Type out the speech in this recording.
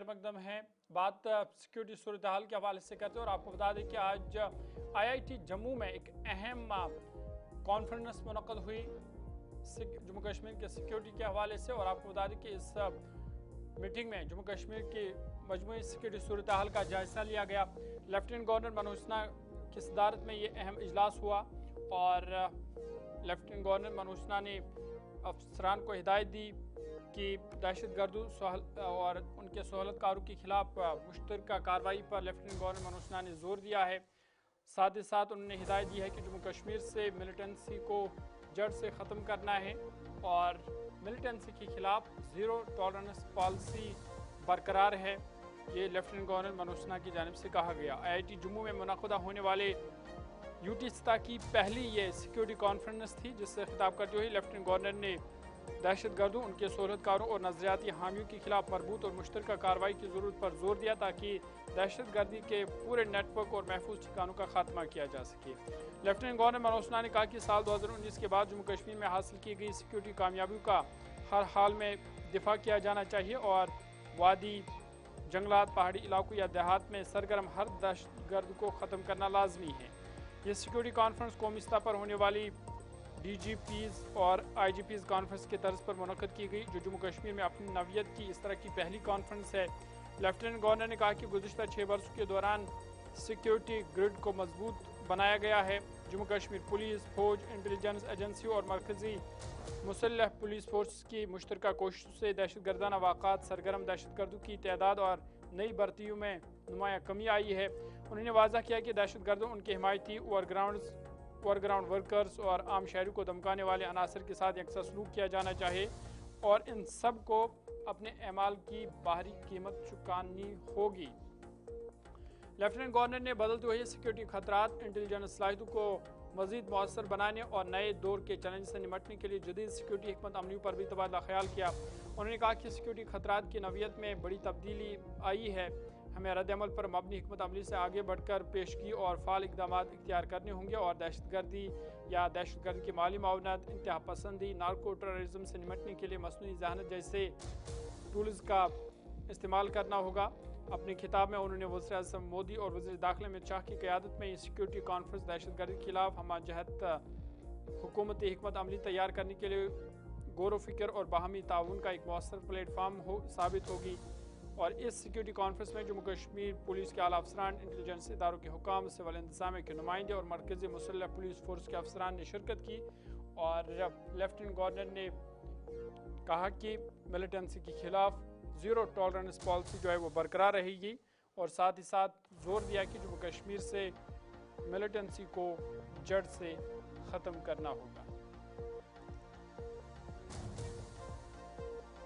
خیر مقدم ہیں. بات سیکیورٹی صورتحال کے حوالے سے کرتے ہیں اور آپ کو بتا دیں کہ آج IIT جموں میں ایک اہم کانفرنس منعقد ہوئی جموں کشمیر کے سیکیورٹی کے حوالے سے. اور آپ کو بتا دیں کہ اس میٹنگ میں جموں کشمیر کی مجموعی سیکیورٹی صورتحال کا جائزہ لیا گیا. لیفٹیننٹ گورنر منوج سنہا کی صدارت میں یہ اہم اجلاس ہوا اور لیفٹیننٹ گورنر منوج سنہا نے افسران کو ہدایت دی کہ دہشت گردوں اور ان کے سہولت کاروں کے خلاف مشترکہ کارروائی پر لیفٹیننٹ گورنر منوج سنہا نے زور دیا ہے. ساتھ ہی ساتھ انہوں نے ہدایت دی ہے کہ جموں کشمیر سے ملیٹنسی کو جڑ سے ختم کرنا ہے اور ملیٹنسی کے خلاف زیرو ٹالرنس پالیسی برقرار ہے. یہ لیفٹیننٹ گورنر منوج سنہا کی جانب سے کہا گیا. IIT جموں میں منعقدہ ہونے والے UT سطح کی پہلی یہ سیکیورٹی کانفرنس تھی جس سے خطاب کرتے ہوئے لیفٹیننٹ گورنر نے دہشت گردوں ان کے سہولت کاروں اور نظریاتی حامیوں کے خلاف مربوط اور مشترکہ کارروائی کی ضرورت پر زور دیا تاکہ دہشت گردی کے پورے نیٹ ورک اور محفوظ ٹھکانوں کا خاتمہ کیا جا سکے. لیفٹیننٹ گورنر منوج سنہا نے کہا کہ سال 2019 کے بعد جموں کشمیر میں حاصل کی گئی سیکیورٹی کامیابیوں کا ہر حال میں دفاع کیا جانا چاہیے اور وادی، جنگلات، پہاڑی علاقوں یا دیہات میں سرگرم ہر دہشت گرد کو ختم کرنا لازمی ہے. یہ سیکیورٹی کانفرنس قومی سطح پر ہونے والی DGPs اور IGPs کانفرنس کے طرز پر منعقد کی گئی جو جموں کشمیر میں اپنی نوعیت کی اس طرح کی پہلی کانفرنس ہے. لیفٹیننٹ گورنر نے کہا کہ گزشتہ 6 برسوں کے دوران سیکیورٹی گرڈ کو مضبوط بنایا گیا ہے. جموں کشمیر پولیس، فوج، انٹیلیجنس ایجنسیوں اور مرکزی مسلح پولیس فورس کی مشترکہ کوششوں سے دہشت گردانہ واقعات، سرگرم دہشت گردوں کی تعداد اور نئی بھرتیوں میں نمایاں کمی آئی ہے. انہوں نے واضح کیا کہ دہشت گردوں، ان کے حمایتی اوور گراؤنڈ ورکرز اور عام شہریوں کو دھمکانے والے عناصر کے ساتھ یکساں سلوک کیا جانا چاہیے اور ان سب کو اپنے اعمال کی باہری قیمت چکانی ہوگی. لیفٹیننٹ گورنر نے بدلتے ہوئے سیکیورٹی خطرات، انٹیلیجنس صلاحیتوں کو مزید مؤثر بنانے اور نئے دور کے چیلنج سے نمٹنے کے لیے جدید سیکیورٹی حکمت عملیوں پر بھی تبادلہ خیال کیا. انہوں نے کہا کہ سیکیورٹی خطرات کی نوعیت میں بڑی تبدیلی آئی ہے. ہمیں رد عمل پر مبنی حکمت عملی سے آگے بڑھ کر پیشگی اور فعال اقدامات اختیار کرنے ہوں گے اور دہشت گردی یا دہشت گردی کی مالی معاونت، انتہا پسندی، نارکو ٹیررزم سے نمٹنے کے لیے مصنوعی ذہانت جیسے ٹولز کا استعمال کرنا ہوگا. اپنے خطاب میں انہوں نے وزیر اعظم مودی اور وزیر داخلہ امت شاہ کی قیادت میں یہ سیکیورٹی کانفرنس دہشت گردی کے خلاف ہمہ جہت حکومتی حکمت عملی تیار کرنے کے لیے غور و فکر اور باہمی تعاون کا ایک مؤثر پلیٹ فارم ثابت ہوگی. اور اس سیکیورٹی کانفرنس میں جموں کشمیر پولیس کے اعلیٰ افسران، انٹیلیجنس اداروں کے حکام، سول انتظامیہ کے نمائندے اور مرکزی مسلح پولیس فورس کے افسران نے شرکت کی. اور لیفٹیننٹ گورنر نے کہا کہ ملیٹنسی کے خلاف زیرو ٹالرنس پالیسی جو ہے وہ برقرار رہے گی اور ساتھ ہی ساتھ زور دیا کہ جموں کشمیر سے ملیٹنسی کو جڑ سے ختم کرنا ہوگا.